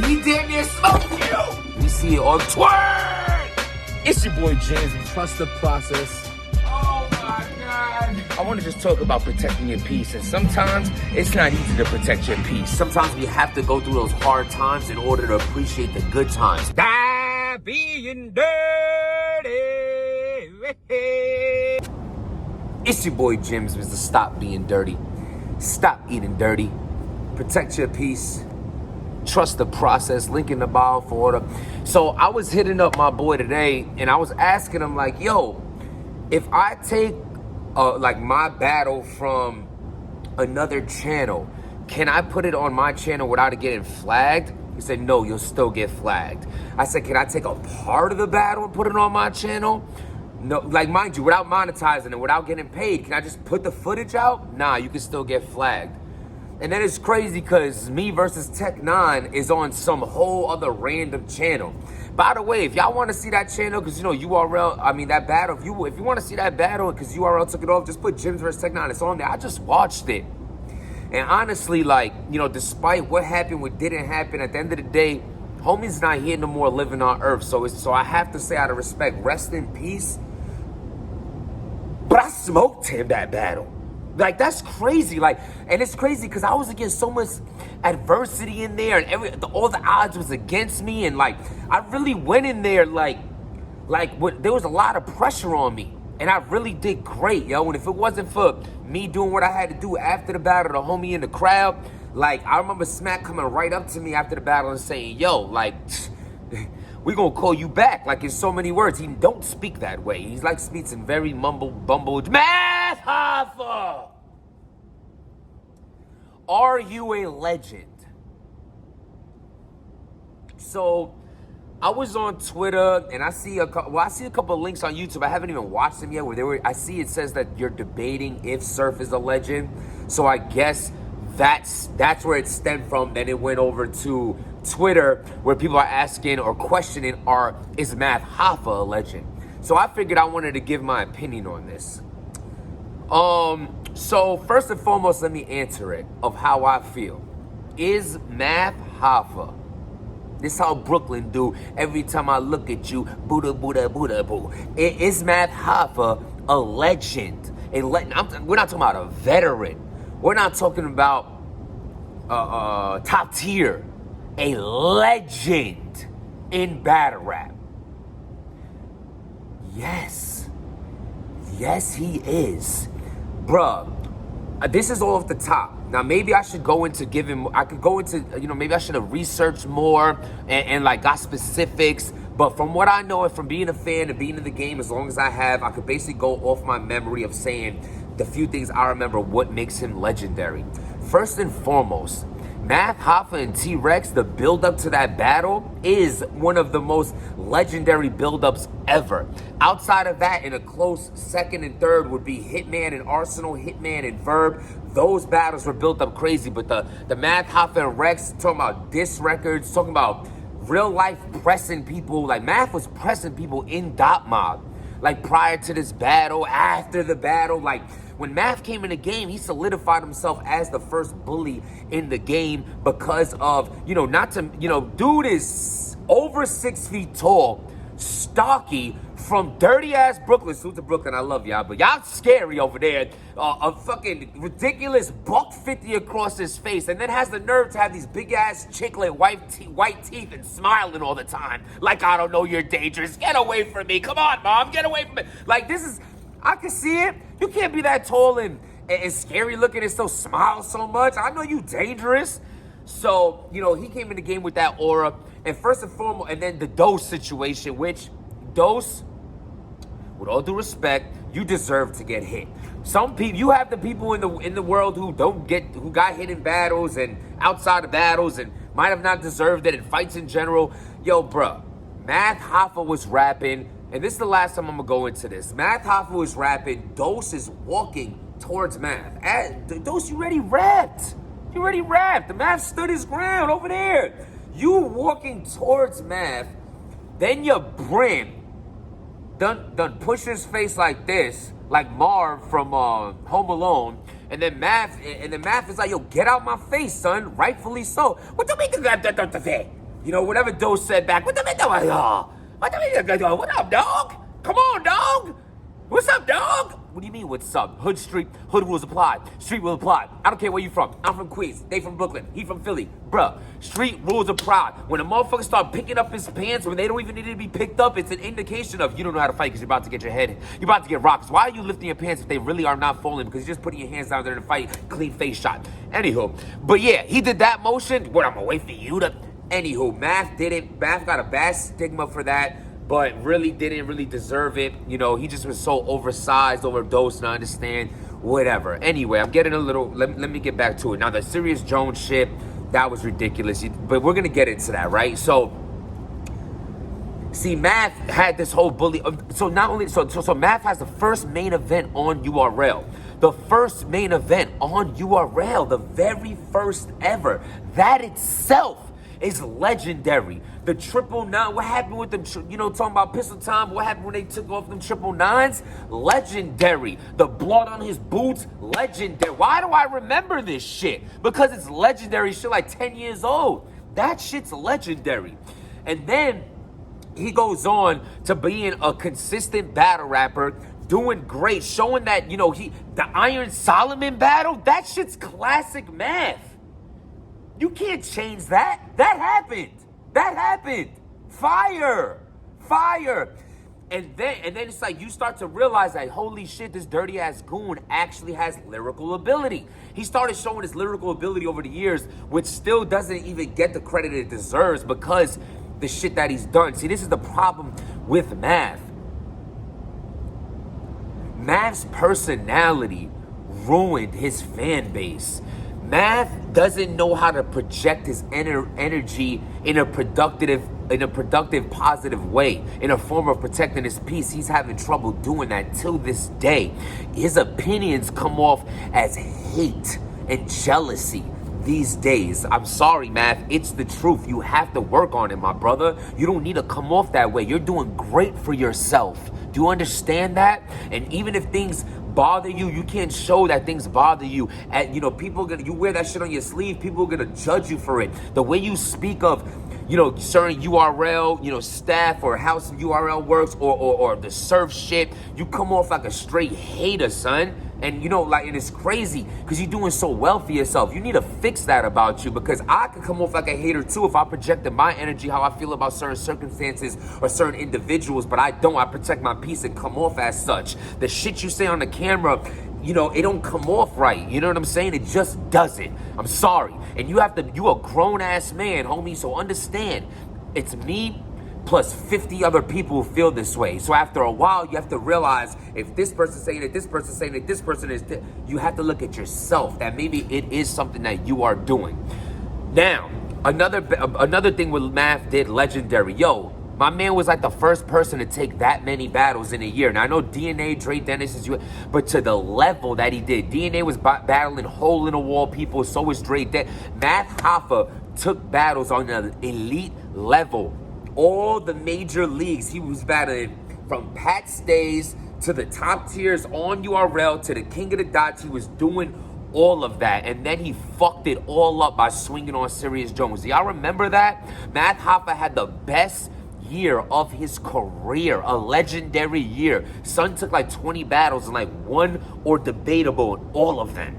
He damn near smoked you. We see it on Twitter. It's your boy James. Trust the process. Oh my God. I want to just talk about protecting your peace. And sometimes it's not easy to protect your peace. Sometimes we have to go through those hard times in order to appreciate the good times. Stop being dirty. It's your boy Jims, Mr. Stop Being Dirty. Stop eating dirty. Protect your peace. Trust the process. Link in the bio for order. So I was hitting up my boy today, and I was asking him like, yo, if I take like my battle from another channel, can I put it on my channel without it getting flagged? He said, no, you'll still get flagged. I said, can I take a part of the battle and put it on my channel? No, like mind you, without monetizing it, without getting paid, can I just put the footage out? Nah, you can still get flagged. And then it's crazy because me versus Tech 9 is on some whole other random channel. By the way, if y'all want to see that channel, because you know URL, I mean that battle, if you want to see that battle because URL took it off, just put Jims versus Tech 9. It's on there. I just watched it. And honestly, like, you know, despite what happened, what didn't happen, at the end of the day, homie's not here no more living on earth. So I have to say out of respect, rest in peace. But I smoked him that battle. Like, that's crazy. Like, and it's crazy because I was against so much adversity in there, and all the odds was against me, and like I really went in there like there was a lot of pressure on me, and I really did great, yo. And if it wasn't for me doing what I had to do after the battle, the homie in the crowd, like I remember Smack coming right up to me after the battle and saying, yo, like, we gonna call you back, like in so many words. He don't speak that way. He's like speaks in very bumbled. MATH Hoffa! Are you a legend? So I was on Twitter and I see a couple of links on YouTube. I haven't even watched them yet. I see it says that you're debating if Surf is a legend. So I guess that's where it stemmed from. Then it went over to Twitter where people are asking or questioning, is MATH Hoffa a legend? So I figured I wanted to give my opinion on this. So first and foremost, let me answer it of how I feel. Is MATH Hoffa, this is how Brooklyn do every time I look at you, Buddha, Buddha, Buddha, boo. Is MATH Hoffa a legend? We're not talking about a veteran. We're not talking about top tier. A legend in battle rap. Yes. Yes, he is. Bruh, this is all off the top. Now, maybe I should go into maybe I should have researched more and like got specifics. But from what I know and from being a fan and being in the game as long as I have, I could basically go off my memory of saying the few things I remember what makes him legendary. First and foremost, MATH Hoffa and T-Rex, the build-up to that battle is one of the most legendary build-ups ever. Outside of that, in a close second and third would be Hitman and Arsenal, Hitman and Verb. Those battles were built up crazy, but the MATH Hoffa and Rex, talking about diss records, talking about real life pressing people, like Math was pressing people in Dot Mob, like prior to this battle, after the battle, like when Math came in the game, he solidified himself as the first bully in the game because of, dude is over 6 feet tall, stocky, from dirty ass Brooklyn. Salute to Brooklyn, I love y'all, but y'all scary over there. A fucking ridiculous $150 across his face, and then has the nerve to have these big ass chiclet white teeth and smiling all the time. Like, I don't know, you're dangerous. Get away from me. Come on, mom, get away from me. Like, this is, I can see it. You can't be that tall and scary looking and still smile so much. I know you dangerous. So, he came in the game with that aura. And first and foremost, and then the Dose situation, which Dose, with all due respect, you deserve to get hit. Some people, you have the people in the world who got hit in battles and outside of battles and might have not deserved it in fights in general. Yo, bruh, MATH Hoffa was rapping, and this is the last time I'm gonna go into this. MATH Hoffa was rapping. Dose is walking towards Math. Dose, you already rapped. You already rapped. The Math stood his ground over there. You walking towards Math, then your brim done push his face like this, like Marv from Home Alone, and then Math is like, yo, get out my face, son. Rightfully so. What do you mean? You know, whatever Dose said back, what up, dog? Come on, dog. What's up, dog? What do you mean, what's up? Hood rules apply. Street rules apply. I don't care where you from. I'm from Queens. They from Brooklyn. He from Philly. Bruh, street rules apply. When a motherfucker start picking up his pants when they don't even need to be picked up, it's an indication of you don't know how to fight because you're about to get you're about to get rocked. Why are you lifting your pants if they really are not falling? Because you're just putting your hands down there to fight. Clean face shot. Anywho, but yeah, he did that motion. What, I'm gonna wait for you to... Anywho, Math didn't. Math got a bad stigma for that, but really didn't really deserve it. You know, he just was so oversized, overdosed, and I understand, whatever. Anyway, I'm getting a little, let me get back to it. Now, the Serious Jones shit, that was ridiculous, but we're gonna get into that, right? So, see, Math had this whole bully, so Math has the first main event on URL. The first main event on URL, the very first ever. That itself is legendary. The 999, what happened with them, talking about pistol time, what happened when they took off them 999s? Legendary. The blood on his boots, legendary. Why do I remember this shit? Because it's legendary shit, like 10 years old. That shit's legendary. And then he goes on to being a consistent battle rapper, doing great, showing that, the Iron Solomon battle, that shit's classic Math. You can't change that. That happened. Fire. And then it's like you start to realize that, holy shit, this dirty ass goon actually has lyrical ability. He started showing his lyrical ability over the years, which still doesn't even get the credit it deserves because the shit that he's done. See, this is the problem with Math. Math's personality ruined his fan base. Math doesn't know how to project his energy in a productive, positive way, in a form of protecting his peace. He's having trouble doing that till this day. His opinions come off as hate and jealousy these days. I'm sorry, Math. It's the truth. You have to work on it, my brother. You don't need to come off that way. You're doing great for yourself. Do you understand that? And even if things bother you, you can't show that things bother you. And you wear that shit on your sleeve, people are gonna judge you for it. The way you speak of, certain URL, staff or how some URL works or the surf shit, you come off like a straight hater, son. And and it's crazy because you're doing so well for yourself. You need to fix that about you, because I could come off like a hater too if I projected my energy, how I feel about certain circumstances or certain individuals, but I don't. I protect my peace and come off as such. The shit you say on the camera, it don't come off right. You know what I'm saying? It just doesn't. I'm sorry. And you a grown ass man, homie, so understand. It's me plus 50 other people who feel this way. So after a while, you have to realize if this person's saying it, this person's saying it, this person is, you have to look at yourself, that maybe it is something that you are doing. Now, another thing with Math did legendary. Yo, my man was like the first person to take that many battles in a year. Now, I know DNA, Dre Dennis is you, but to the level that he did. DNA was battling hole-in-the-wall people, so was Dre Dennis. MATH Hoffa took battles on an elite level. All the major leagues he was battling, from Pat Stays to the top tiers on URL to the King of the Dots. He was doing all of that, and then he fucked it all up by swinging on Serious Jones. Do y'all remember that? MATH Hoffa had the best year of his career, a legendary year. Son took like 20 battles and like won or debatable in all of them.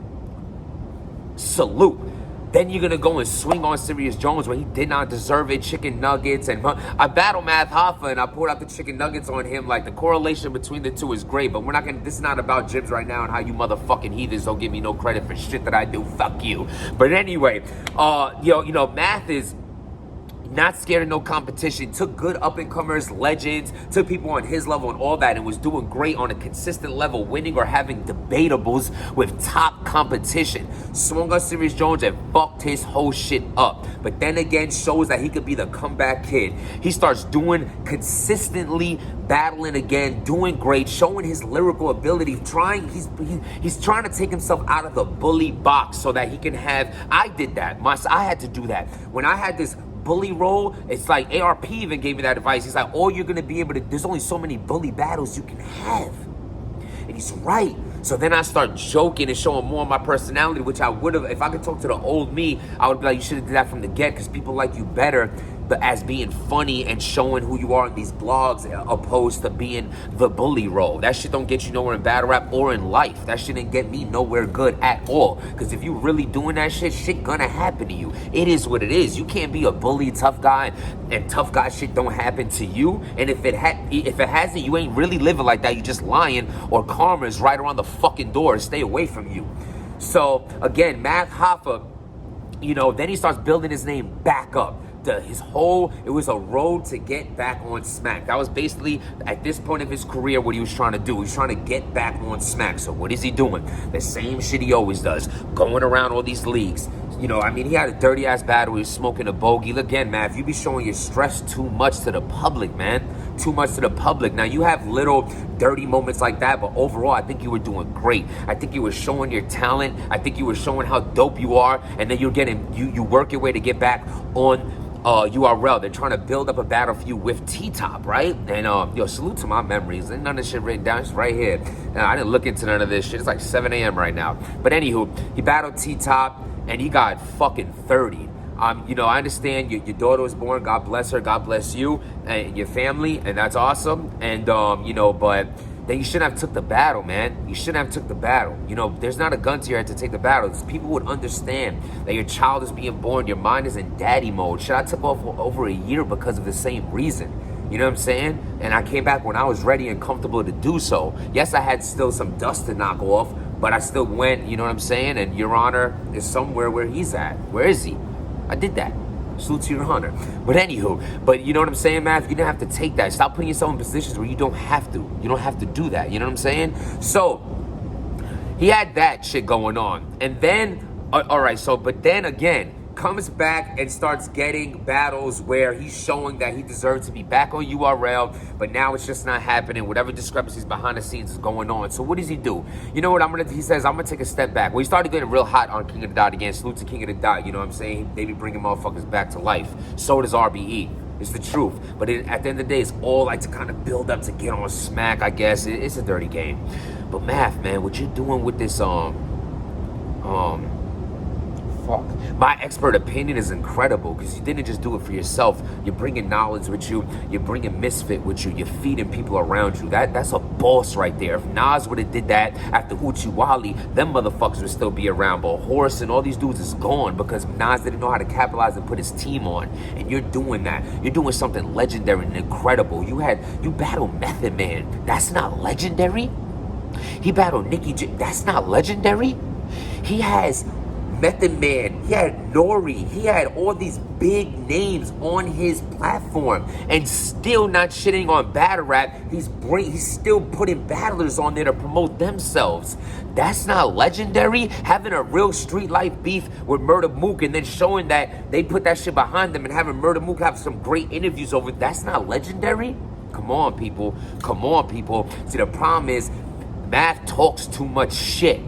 Salute. Then you're going to go and swing on Serious Jones when he did not deserve it. Chicken nuggets. And I battled MATH Hoffa and I poured out the chicken nuggets on him. Like, the correlation between the two is great. But we're not going to, this is not about Jibs right now and how you motherfucking heathens don't give me no credit for shit that I do. Fuck you. But anyway, Math is not scared of no competition, took good up-and-comers, legends, took people on his level and all that, and was doing great on a consistent level, winning or having debatables with top competition. Swung on Serious Jones and fucked his whole shit up. But then again, shows that he could be the comeback kid. He starts doing consistently, battling again, doing great, showing his lyrical ability, he's trying to take himself out of the bully box so that he can have, I did that. I had to do that. When I had this bully role, it's like ARP even gave me that advice. He's like, all you're gonna be able to, there's only so many bully battles you can have. And he's right. So then I start joking and showing more of my personality, which I would have, if I could talk to the old me, I would be like, you should have did that from the get, because people like you better. as being funny and showing who you are in these blogs, opposed to being the bully role. That shit don't get you nowhere in battle rap or in life. That shit didn't get me nowhere good at all. Because if you really doing that shit gonna happen to you. It is what it is. You can't be a bully tough guy and tough guy shit don't happen to you. And if it hasn't, you ain't really living like that. You just lying, or karma is right around the fucking door. Stay away from you. So again, MATH Hoffa, you know, then he starts building his name back up. It was a road to get back on Smack. That was basically, at this point of his career, what he was trying to do. He was trying to get back on Smack. So what is he doing? The same shit he always does. Going around all these leagues. You know, I mean, he had a dirty-ass battle. He was smoking a bogey. Again, man, if you be showing your stress too much to the public, man. Too much to the public. Now, you have little dirty moments like that, but overall, I think you were doing great. I think you were showing your talent. I think you were showing how dope you are. And then you work your way to get back on URL. They're trying to build up a battle for you with T-Top, right? And salute to my memories. Ain't none of this shit written down. It's right here. I didn't look into none of this shit. It's like 7 a.m. right now. But anywho, he battled T-Top and he got fucking 30. You know, I understand your daughter was born. God bless her. God bless you and your family, and that's awesome. And you know, but then you shouldn't have took the battle, man. You shouldn't have took the battle. You know, there's not a gun to your head to take the battle. People would understand that your child is being born. Your mind is in daddy mode. Shit, I took off over a year because of the same reason. You know what I'm saying? And I came back when I was ready and comfortable to do so. Yes, I had still some dust to knock off, but I still went, you know what I'm saying? And Your Honor is somewhere where he's at. Where is he? I did that. Salute to Your Honor. But anywho, but you know what I'm saying, man? You didn't have to take that. Stop putting yourself in positions where you don't have to. You don't have to do that. You know what I'm saying? So, he had that shit going on. And then, all right, so, but then again, comes back and starts getting battles where he's showing that he deserves to be back on URL, but now it's just not happening. Whatever discrepancies behind the scenes is going on. So what does he do? You know what he says, I'm gonna take a step back. Well, he started getting real hot on King of the Dot again. Salute to King of the Dot, you know what I'm saying? They be bringing motherfuckers back to life. So does RBE. It's the truth. But at the end of the day, it's all like to kind of build up to get on Smack, I guess. It's a dirty game. But Math, man, what you're doing with this, my expert opinion is incredible because you didn't just do it for yourself. You're bringing knowledge with you. You're bringing misfit with you. You're feeding people around you. That's a boss right there. If Nas would have did that after Uchi Wally, them motherfuckers would still be around. But Horace and all these dudes is gone because Nas didn't know how to capitalize and put his team on. And you're doing that. You're doing something legendary and incredible. You battled Method Man. That's not legendary. He battled Nicky J. That's not legendary. He has Method Man, he had Nori, he had all these big names on his platform, and still not shitting on battle rap. He's still putting battlers on there to promote themselves. That's not legendary. Having a real street life beef with Murda Mook and then showing that they put that shit behind them and having Murda Mook have some great interviews over, that's not legendary. Come on, people. Come on, people. See, the problem is Math talks too much shit.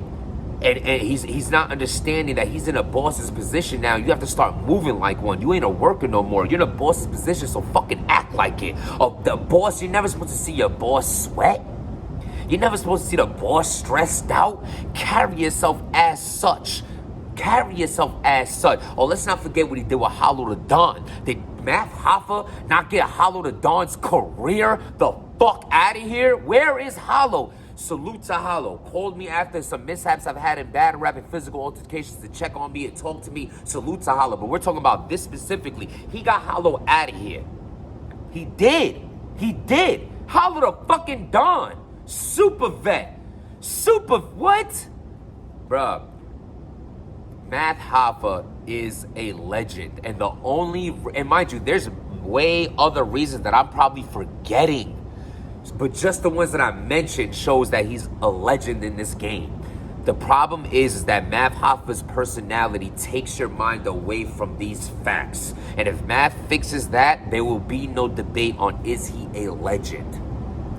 And he's not understanding that he's in a boss's position now. You have to start moving like one. You ain't a worker no more. You're in a boss's position, so fucking act like it. The boss, you're never supposed to see your boss sweat. You're never supposed to see the boss stressed out. Carry yourself as such. Carry yourself as such. Oh, let's not forget what he did with Hollow the Don. Did MATH Hoffa not get Hollow the Don's career the fuck out of here? Where is Hollow? Salute to Hollow. Called me after some mishaps I've had in battle rap and physical altercations to check on me and talk to me. Salute to Hollow. But we're talking about this specifically. He got Hollow out of here. He did. He did. Hollow the fucking Don. Super vet. Super what? Bruh. MATH Hoffa is a legend. And mind you, there's way other reasons that I'm probably forgetting. But just the ones that I mentioned shows that he's a legend in this game. The problem is that MATH Hoffa's personality takes your mind away from these facts. And if Math fixes that, there will be no debate on is he a legend.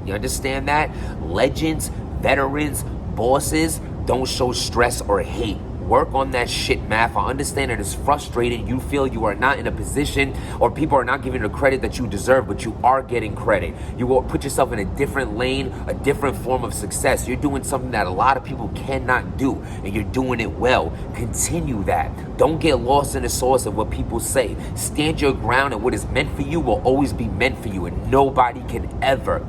You understand that? Legends, veterans, bosses don't show stress or hate. Work on that shit, Math. I understand it is frustrating. You feel you are not in a position, or people are not giving you the credit that you deserve, but you are getting credit. You will put yourself in a different lane, a different form of success. You're doing something that a lot of people cannot do, and you're doing it well. Continue that. Don't get lost in the source of what people say. Stand your ground, and what is meant for you will always be meant for you, and nobody can ever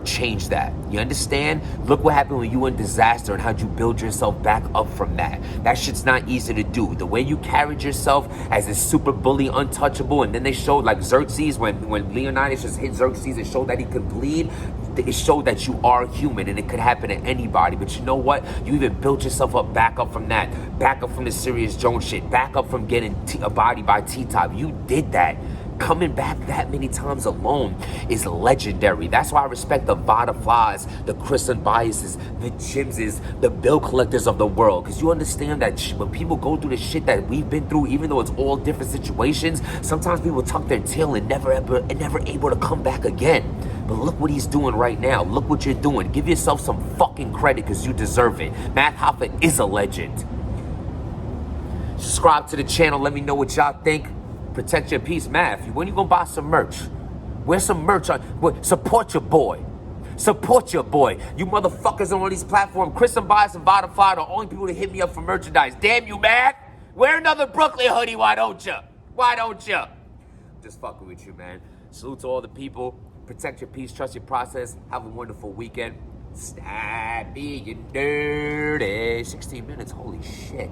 change that. You understand? Look what happened when you were in disaster and how'd you build yourself back up from that. That shit's not easy to do. The way you carried yourself as this super bully, untouchable, and then they showed like Xerxes, when Leonidas just hit Xerxes, it showed that he could bleed. It showed that you are human and it could happen to anybody. But you know what? You even built yourself up, back up from that, back up from the Serious Jones shit, back up from getting a body by T-Top. You did that. Coming back that many times alone is legendary. That's why I respect the Vada Flies, the Chris and Biases, the Jimses, the bill collectors of the world. Because you understand that when people go through the shit that we've been through, even though it's all different situations, sometimes people tuck their tail and never able to come back again. But look what he's doing right now. Look what you're doing. Give yourself some fucking credit because you deserve it. MATH Hoffa is a legend. Subscribe to the channel. Let me know what y'all think. Protect your peace, Math. When you gonna buy some merch? Wear some merch on. Support your boy. Support your boy. You motherfuckers on these platforms. Chris and Bias and Vodafone are the only people to hit me up for merchandise. Damn you, Math. Wear another Brooklyn hoodie. Why don't you? Why don't you? Just fucking with you, man. Salute to all the people. Protect your peace. Trust your process. Have a wonderful weekend. Stop being dirty. 16 minutes. Holy shit.